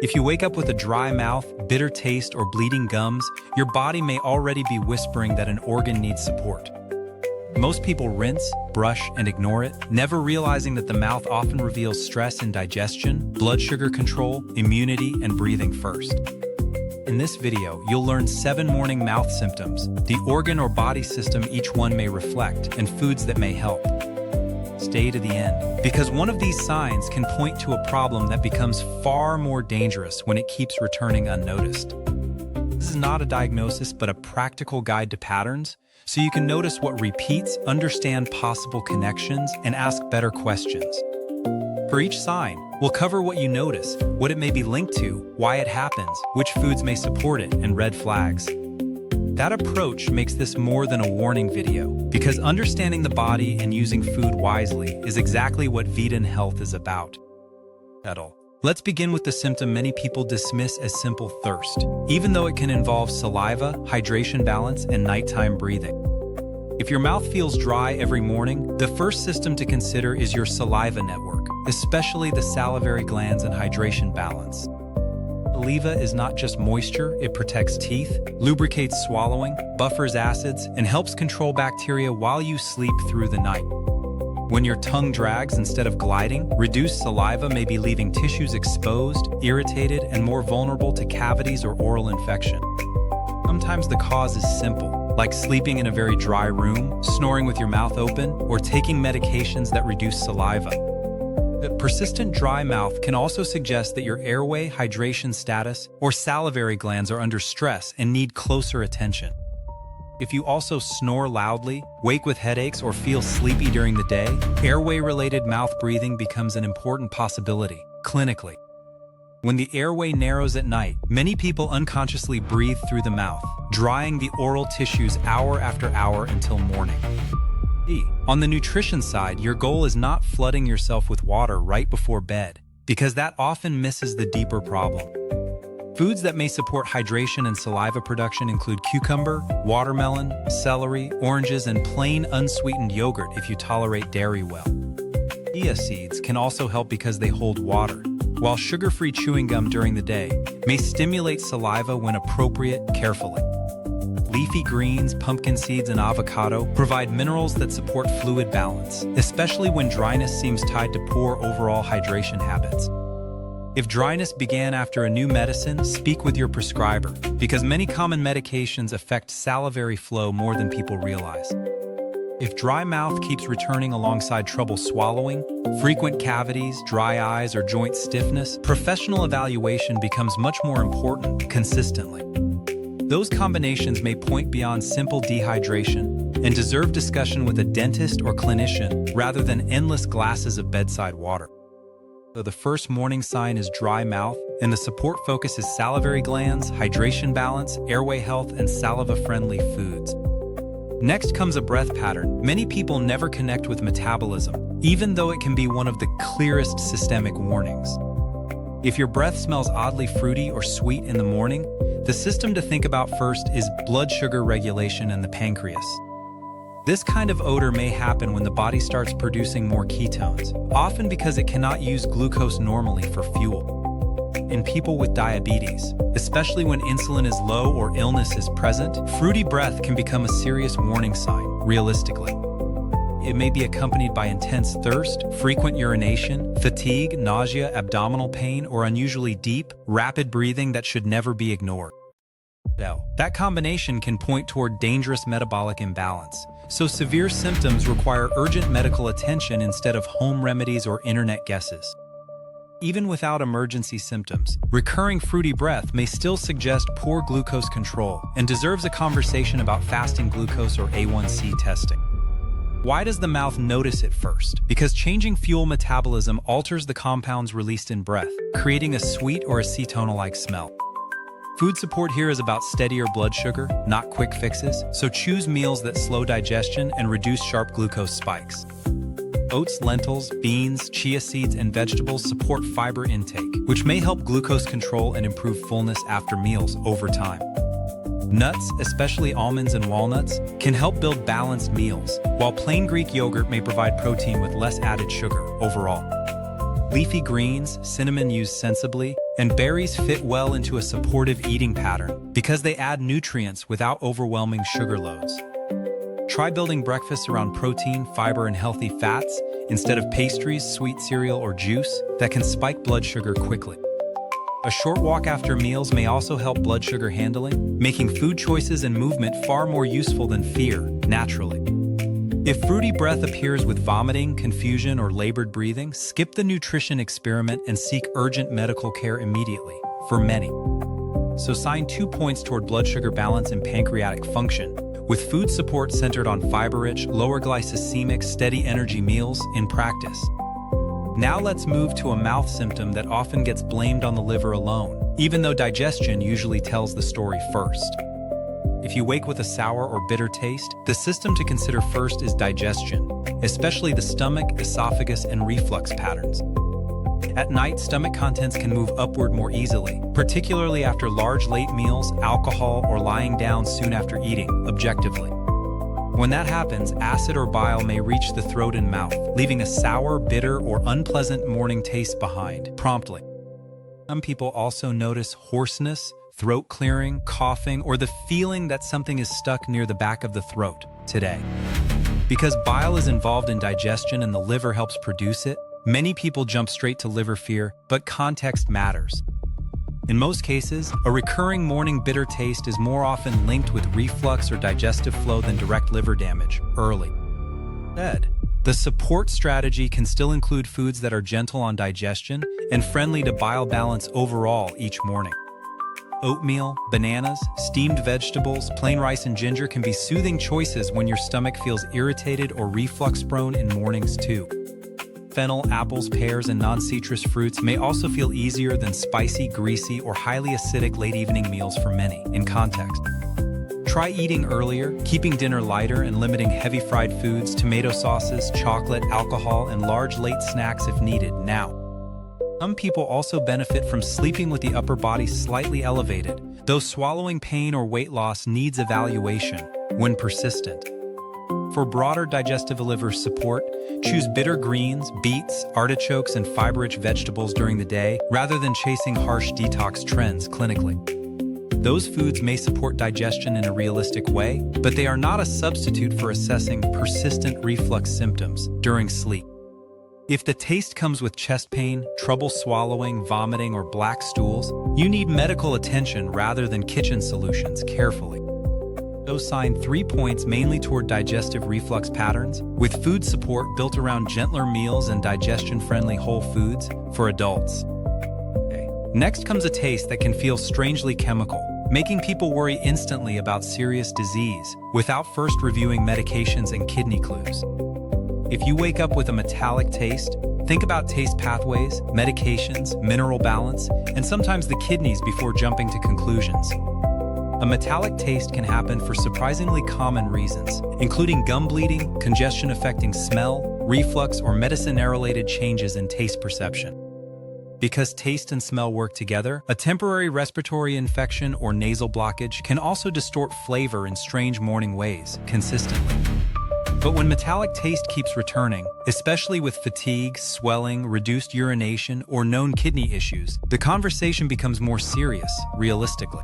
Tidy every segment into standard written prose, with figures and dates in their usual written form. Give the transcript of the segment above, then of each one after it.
If you wake up with a dry mouth, bitter taste, or bleeding gums, your body may already be whispering that an organ needs support. Most people rinse, brush, and ignore it, never realizing that the mouth often reveals stress in digestion, blood sugar control, immunity, and breathing first. In this video, you'll learn 7 morning mouth symptoms, the organ or body system each one may reflect, and foods that may help. Stay to the end, because one of these signs can point to a problem that becomes far more dangerous when it keeps returning unnoticed. This is not a diagnosis, but a practical guide to patterns, so you can notice what repeats, understand possible connections, and ask better questions. For each sign, we'll cover what you notice, what it may be linked to, why it happens, which foods may support it, and red flags. That approach makes this more than a warning video, because understanding the body and using food wisely is exactly what VitaNHealth is about. Let's begin with the symptom many people dismiss as simple thirst, even though it can involve saliva, hydration balance, and nighttime breathing. If your mouth feels dry every morning, the first system to consider is your saliva network, especially the salivary glands and hydration balance. Saliva is not just moisture, it protects teeth, lubricates swallowing, buffers acids, and helps control bacteria while you sleep through the night. When your tongue drags instead of gliding, reduced saliva may be leaving tissues exposed, irritated, and more vulnerable to cavities or oral infection. Sometimes the cause is simple, like sleeping in a very dry room, snoring with your mouth open, or taking medications that reduce saliva. The persistent dry mouth can also suggest that your airway, hydration status, or salivary glands are under stress and need closer attention. If you also snore loudly, wake with headaches, or feel sleepy during the day, airway-related mouth breathing becomes an important possibility, clinically. When the airway narrows at night, many people unconsciously breathe through the mouth, drying the oral tissues hour after hour until morning. On the nutrition side, your goal is not flooding yourself with water right before bed, because that often misses the deeper problem. Foods that may support hydration and saliva production include cucumber, watermelon, celery, oranges, and plain unsweetened yogurt if you tolerate dairy well. Chia seeds can also help because they hold water, while sugar-free chewing gum during the day may stimulate saliva when appropriate carefully. Leafy greens, pumpkin seeds, and avocado provide minerals that support fluid balance, especially when dryness seems tied to poor overall hydration habits. If dryness began after a new medicine, speak with your prescriber, because many common medications affect salivary flow more than people realize. If dry mouth keeps returning alongside trouble swallowing, frequent cavities, dry eyes, or joint stiffness, professional evaluation becomes much more important consistently. Those combinations may point beyond simple dehydration and deserve discussion with a dentist or clinician rather than endless glasses of bedside water. So the first morning sign is dry mouth, and the support focus is salivary glands, hydration balance, airway health, and saliva-friendly foods. Next comes a breath pattern. Many people never connect with metabolism, even though it can be one of the clearest systemic warnings. If your breath smells oddly fruity or sweet in the morning, the system to think about first is blood sugar regulation and the pancreas. This kind of odor may happen when the body starts producing more ketones, often because it cannot use glucose normally for fuel. In people with diabetes, especially when insulin is low or illness is present, fruity breath can become a serious warning sign, realistically. It may be accompanied by intense thirst, frequent urination, fatigue, nausea, abdominal pain, or unusually deep, rapid breathing that should never be ignored. That combination can point toward dangerous metabolic imbalance, so severe symptoms require urgent medical attention instead of home remedies or internet guesses. Even without emergency symptoms, recurring fruity breath may still suggest poor glucose control and deserves a conversation about fasting glucose or A1C testing. Why does the mouth notice it first? Because changing fuel metabolism alters the compounds released in breath, creating a sweet or acetonal-like smell. Food support here is about steadier blood sugar, not quick fixes, so choose meals that slow digestion and reduce sharp glucose spikes. Oats, lentils, beans, chia seeds, and vegetables support fiber intake, which may help glucose control and improve fullness after meals over time. Nuts, especially almonds and walnuts, can help build balanced meals, while plain Greek yogurt may provide protein with less added sugar overall. Leafy greens, cinnamon used sensibly, And berries fit well into a supportive eating pattern because they add nutrients without overwhelming sugar loads. Try building breakfasts around protein, fiber, and healthy fats instead of pastries, sweet cereal, or juice that can spike blood sugar quickly. A short walk after meals may also help blood sugar handling, making food choices and movement far more useful than fear, naturally. If fruity breath appears with vomiting, confusion, or labored breathing, skip the nutrition experiment and seek urgent medical care immediately, for many. So assign 2 points toward blood sugar balance and pancreatic function, with food support centered on fiber-rich, lower glycemic, steady energy meals in practice. Now let's move to a mouth symptom that often gets blamed on the liver alone, even though digestion usually tells the story first. If you wake with a sour or bitter taste, the system to consider first is digestion, especially the stomach, esophagus, and reflux patterns. At night, stomach contents can move upward more easily, particularly after large late meals, alcohol, or lying down soon after eating, objectively. When that happens, acid or bile may reach the throat and mouth, leaving a sour, bitter, or unpleasant morning taste behind, promptly. Some people also notice hoarseness, throat clearing, coughing, or the feeling that something is stuck near the back of the throat today. Because bile is involved in digestion and the liver helps produce it, many people jump straight to liver fear, but context matters. In most cases, a recurring morning bitter taste is more often linked with reflux or digestive flow than direct liver damage early. Instead, the support strategy can still include foods that are gentle on digestion and friendly to bile balance overall each morning. Oatmeal, bananas, steamed vegetables, plain rice, and ginger can be soothing choices when your stomach feels irritated or reflux-prone in mornings too. Fennel, apples, pears, and non-citrus fruits may also feel easier than spicy, greasy, or highly acidic late evening meals for many, in context. Try eating earlier, keeping dinner lighter, and limiting heavy fried foods, tomato sauces, chocolate, alcohol, and large late snacks if needed now. Some people also benefit from sleeping with the upper body slightly elevated, though swallowing pain or weight loss needs evaluation when persistent. For broader digestive liver support, choose bitter greens, beets, artichokes, and fiber-rich vegetables during the day rather than chasing harsh detox trends clinically. Those foods may support digestion in a realistic way, but they are not a substitute for assessing persistent reflux symptoms during sleep. If the taste comes with chest pain, trouble swallowing, vomiting, or black stools, you need medical attention rather than kitchen solutions carefully. So assign 3 points mainly toward digestive reflux patterns, with food support built around gentler meals and digestion-friendly whole foods for adults. Next comes a taste that can feel strangely chemical, making people worry instantly about serious disease without first reviewing medications and kidney clues. If you wake up with a metallic taste, think about taste pathways, medications, mineral balance, and sometimes the kidneys before jumping to conclusions. A metallic taste can happen for surprisingly common reasons, including gum bleeding, congestion affecting smell, reflux, or medicine-related changes in taste perception. Because taste and smell work together, a temporary respiratory infection or nasal blockage can also distort flavor in strange morning ways, consistently. But when metallic taste keeps returning, especially with fatigue, swelling, reduced urination, or known kidney issues, the conversation becomes more serious, realistically.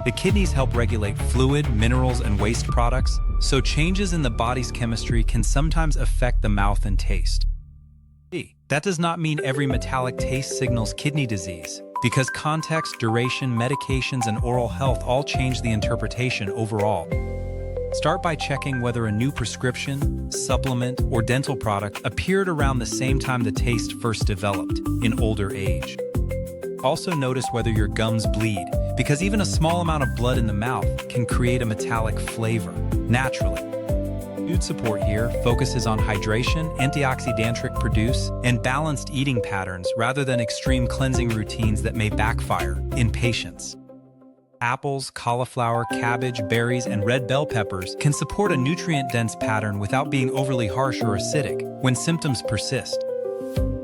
The kidneys help regulate fluid, minerals, and waste products, so changes in the body's chemistry can sometimes affect the mouth and taste. That does not mean every metallic taste signals kidney disease, because context, duration, medications, and oral health all change the interpretation overall. Start by checking whether a new prescription, supplement, or dental product appeared around the same time the taste first developed, in older age. Also notice whether your gums bleed, because even a small amount of blood in the mouth can create a metallic flavor, naturally. Food support here focuses on hydration, antioxidant produce, and balanced eating patterns rather than extreme cleansing routines that may backfire in patients. Apples, cauliflower, cabbage, berries, and red bell peppers can support a nutrient-dense pattern without being overly harsh or acidic when symptoms persist.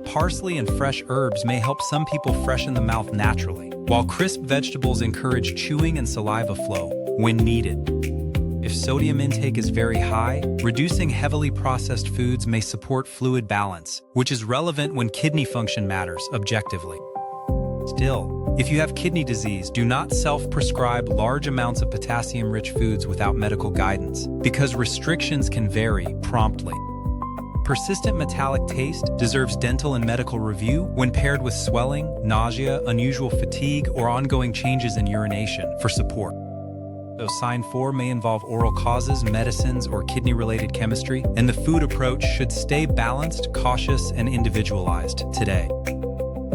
Parsley and fresh herbs may help some people freshen the mouth naturally, while crisp vegetables encourage chewing and saliva flow when needed. If sodium intake is very high, reducing heavily processed foods may support fluid balance, which is relevant when kidney function matters objectively. Still, if you have kidney disease, do not self-prescribe large amounts of potassium-rich foods without medical guidance, because restrictions can vary promptly. Persistent metallic taste deserves dental and medical review when paired with swelling, nausea, unusual fatigue, or ongoing changes in urination for support. So sign 4 may involve oral causes, medicines, or kidney-related chemistry, and the food approach should stay balanced, cautious, and individualized today.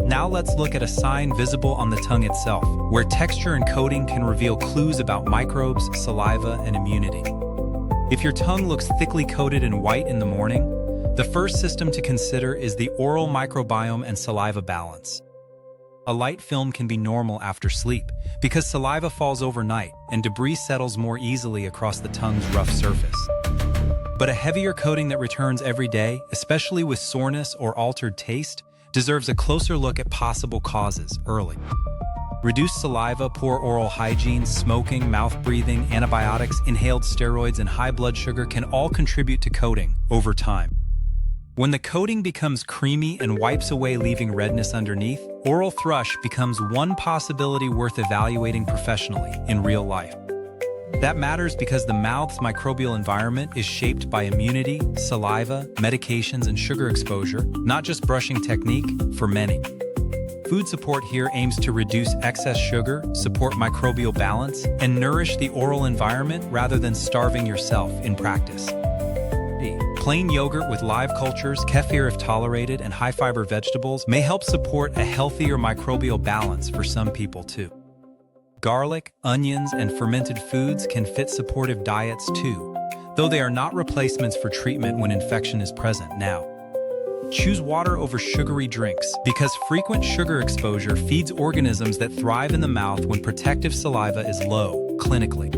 Now let's look at a sign visible on the tongue itself, where texture and coating can reveal clues about microbes, saliva, and immunity. If your tongue looks thickly coated and white in the morning, the first system to consider is the oral microbiome and saliva balance. A light film can be normal after sleep because saliva falls overnight and debris settles more easily across the tongue's rough surface. But a heavier coating that returns every day, especially with soreness or altered taste, deserves a closer look at possible causes early. Reduced saliva, poor oral hygiene, smoking, mouth breathing, antibiotics, inhaled steroids, and high blood sugar can all contribute to coating over time. When the coating becomes creamy and wipes away, leaving redness underneath, oral thrush becomes one possibility worth evaluating professionally in real life. That matters because the mouth's microbial environment is shaped by immunity, saliva, medications, and sugar exposure, not just brushing technique for many. Food support here aims to reduce excess sugar, support microbial balance, and nourish the oral environment rather than starving yourself in practice. Plain yogurt with live cultures, kefir if tolerated, and high-fiber vegetables may help support a healthier microbial balance for some people too. Garlic, onions, and fermented foods can fit supportive diets too, though they are not replacements for treatment when infection is present now. Choose water over sugary drinks because frequent sugar exposure feeds organisms that thrive in the mouth when protective saliva is low, clinically.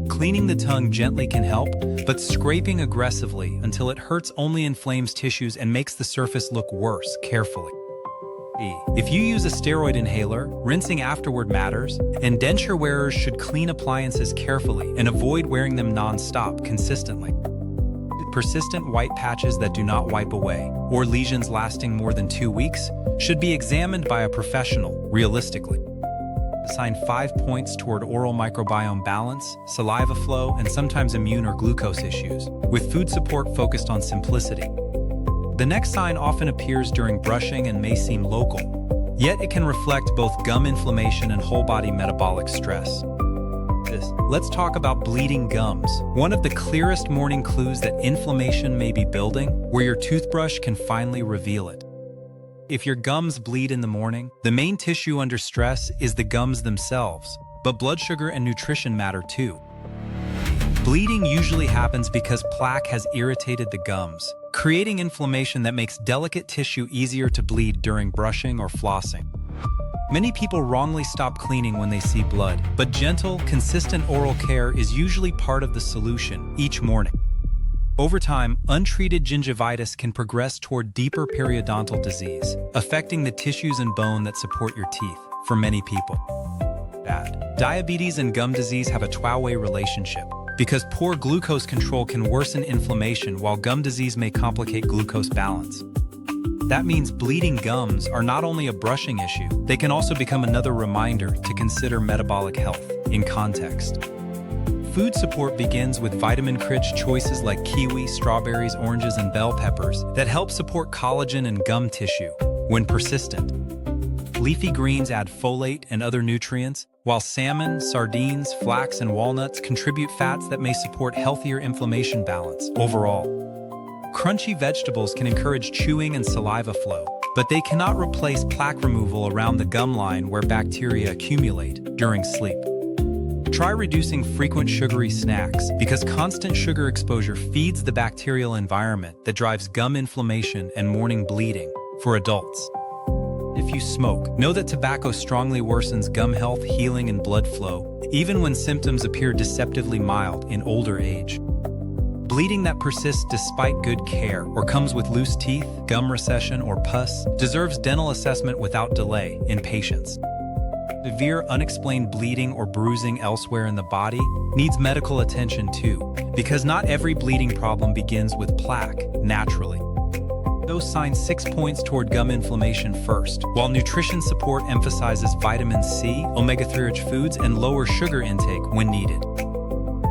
Cleaning the tongue gently can help, but scraping aggressively until it hurts only inflames tissues and makes the surface look worse carefully. If you use a steroid inhaler, rinsing afterward matters, and denture wearers should clean appliances carefully and avoid wearing them non-stop consistently. Persistent white patches that do not wipe away, or lesions lasting more than 2 weeks, should be examined by a professional realistically. Assign 5 points toward oral microbiome balance, saliva flow, and sometimes immune or glucose issues, with food support focused on simplicity. The next sign often appears during brushing and may seem local, yet it can reflect both gum inflammation and whole-body metabolic stress. Let's talk about bleeding gums, one of the clearest morning clues that inflammation may be building, where your toothbrush can finally reveal it. If your gums bleed in the morning, the main tissue under stress is the gums themselves, but blood sugar and nutrition matter too. Bleeding usually happens because plaque has irritated the gums, creating inflammation that makes delicate tissue easier to bleed during brushing or flossing. Many people wrongly stop cleaning when they see blood, but gentle, consistent oral care is usually part of the solution each morning. Over time, untreated gingivitis can progress toward deeper periodontal disease, affecting the tissues and bone that support your teeth for many people. Diabetes and gum disease have a two-way relationship because poor glucose control can worsen inflammation while gum disease may complicate glucose balance. That means bleeding gums are not only a brushing issue, they can also become another reminder to consider metabolic health in context. Food support begins with vitamin-rich choices like kiwi, strawberries, oranges, and bell peppers that help support collagen and gum tissue when persistent. Leafy greens add folate and other nutrients, while salmon, sardines, flax, and walnuts contribute fats that may support healthier inflammation balance overall. Crunchy vegetables can encourage chewing and saliva flow, but they cannot replace plaque removal around the gum line where bacteria accumulate during sleep. Try reducing frequent sugary snacks because constant sugar exposure feeds the bacterial environment that drives gum inflammation and morning bleeding for adults. If you smoke, know that tobacco strongly worsens gum health, healing, and blood flow, even when symptoms appear deceptively mild in older age. Bleeding that persists despite good care or comes with loose teeth, gum recession, or pus deserves dental assessment without delay in patients. Severe unexplained bleeding or bruising elsewhere in the body needs medical attention too, because not every bleeding problem begins with plaque naturally. Those signs 6 points toward gum inflammation first, while nutrition support emphasizes vitamin C, omega-3 rich foods, and lower sugar intake when needed.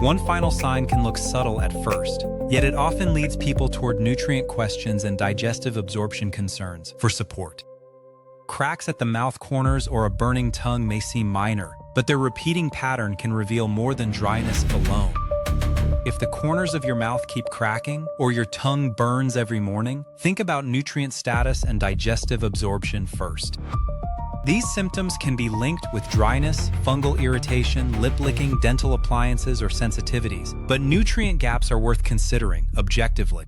One final sign can look subtle at first, yet it often leads people toward nutrient questions and digestive absorption concerns for support. Cracks at the mouth corners or a burning tongue may seem minor, but their repeating pattern can reveal more than dryness alone. If the corners of your mouth keep cracking or your tongue burns every morning, think about nutrient status and digestive absorption first. These symptoms can be linked with dryness, fungal irritation, lip licking, dental appliances, or sensitivities, but nutrient gaps are worth considering objectively.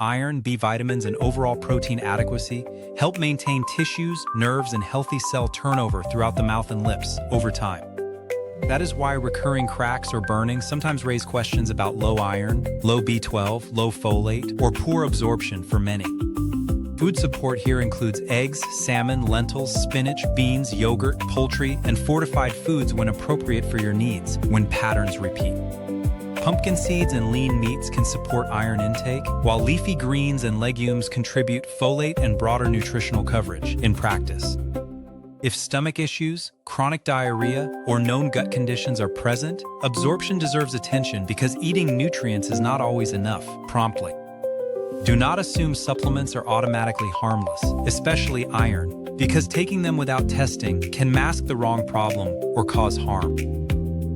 Iron, B vitamins, and overall protein adequacy help maintain tissues, nerves, and healthy cell turnover throughout the mouth and lips over time. That is why recurring cracks or burning sometimes raise questions about low iron, low B12, low folate, or poor absorption for many. Food support here includes eggs, salmon, lentils, spinach, beans, yogurt, poultry, and fortified foods when appropriate for your needs when patterns repeat. Pumpkin seeds and lean meats can support iron intake, while leafy greens and legumes contribute folate and broader nutritional coverage in practice. If stomach issues, chronic diarrhea, or known gut conditions are present, absorption deserves attention because eating nutrients is not always enough promptly. Do not assume supplements are automatically harmless, especially iron, because taking them without testing can mask the wrong problem or cause harm.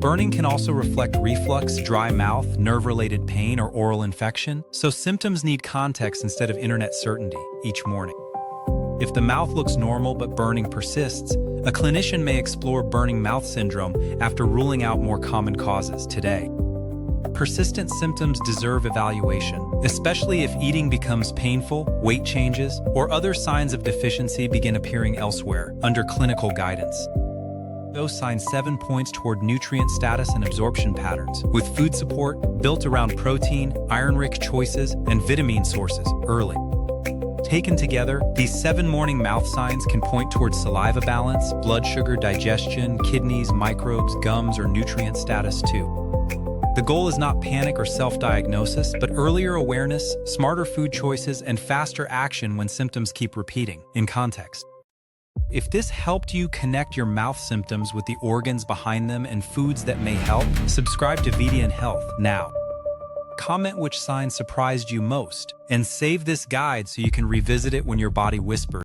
Burning can also reflect reflux, dry mouth, nerve-related pain, or oral infection, so symptoms need context instead of internet certainty each morning. If the mouth looks normal but burning persists, a clinician may explore burning mouth syndrome after ruling out more common causes today. Persistent symptoms deserve evaluation, especially if eating becomes painful, weight changes, or other signs of deficiency begin appearing elsewhere under clinical guidance. Those signs 7 points toward nutrient status and absorption patterns, with food support built around protein, iron-rich choices, and vitamin sources early. Taken together, these 7 morning mouth signs can point towards saliva balance, blood sugar, digestion, kidneys, microbes, gums, or nutrient status too. The goal is not panic or self-diagnosis, but earlier awareness, smarter food choices, and faster action when symptoms keep repeating, in context. If this helped you connect your mouth symptoms with the organs behind them and foods that may help, subscribe to VitaNHealth now. Comment which sign surprised you most, and save this guide so you can revisit it when your body whispers.